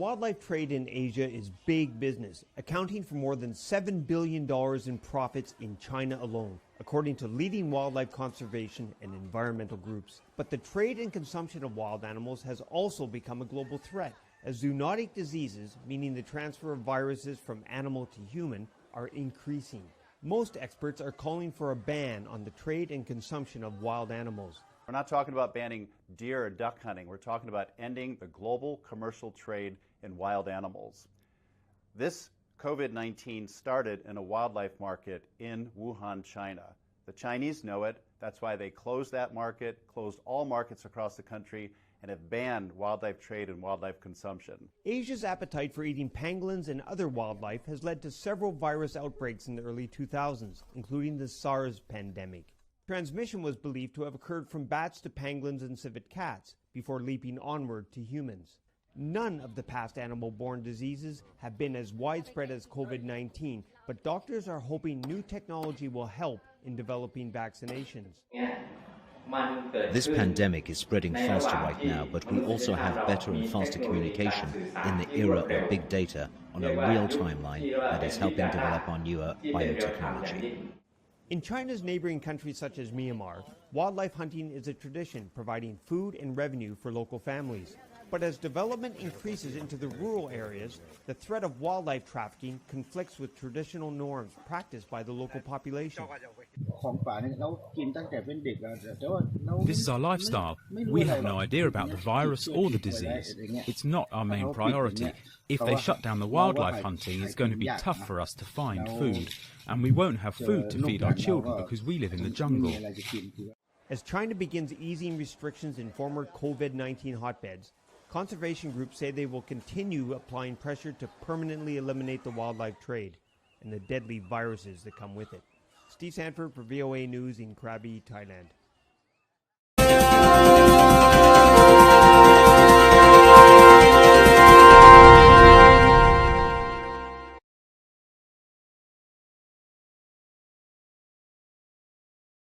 Wildlife trade in Asia is big business, accounting for more than $7 billion in profits in China alone, according to leading wildlife conservation and environmental groups. But the trade and consumption of wild animals has also become a global threat, as zoonotic diseases, meaning the transfer of viruses from animal to human, are increasing. Most experts are calling for a ban on the trade and consumption of wild animals. We're not talking about banning deer or duck hunting. We're talking about ending the global commercial trade in wild animals. This COVID-19 started in a wildlife market in Wuhan, China. The Chinese know it. That's why they closed that market, closed all markets across the country, and have banned wildlife trade and wildlife consumption. Asia's appetite for eating pangolins and other wildlife has led to several virus outbreaks in the early 2000s, including the SARS pandemic. Transmission was believed to have occurred from bats to pangolins and civet cats, before leaping onward to humans. None of the past animal-borne diseases have been as widespread as COVID-19, but doctors are hoping new technology will help in developing vaccinations. This pandemic is spreading faster right now, but we also have better and faster communication in the era of big data on a real timeline that is helping develop our newer biotechnology. In China's neighboring countries such as Myanmar, wildlife hunting is a tradition, providing food and revenue for local families. But as development increases into the rural areas, the threat of wildlife trafficking conflicts with traditional norms practiced by the local population. This is our lifestyle. We have no idea about the virus or the disease. It's not our main priority. If they shut down the wildlife hunting, it's going to be tough for us to find food. And we won't have food to feed our children because we live in the jungle. As China begins easing restrictions in former COVID-19 hotbeds, conservation groups say they will continue applying pressure to permanently eliminate the wildlife trade and the deadly viruses that come with it. Steve Sandford for VOA News in Krabi, Thailand.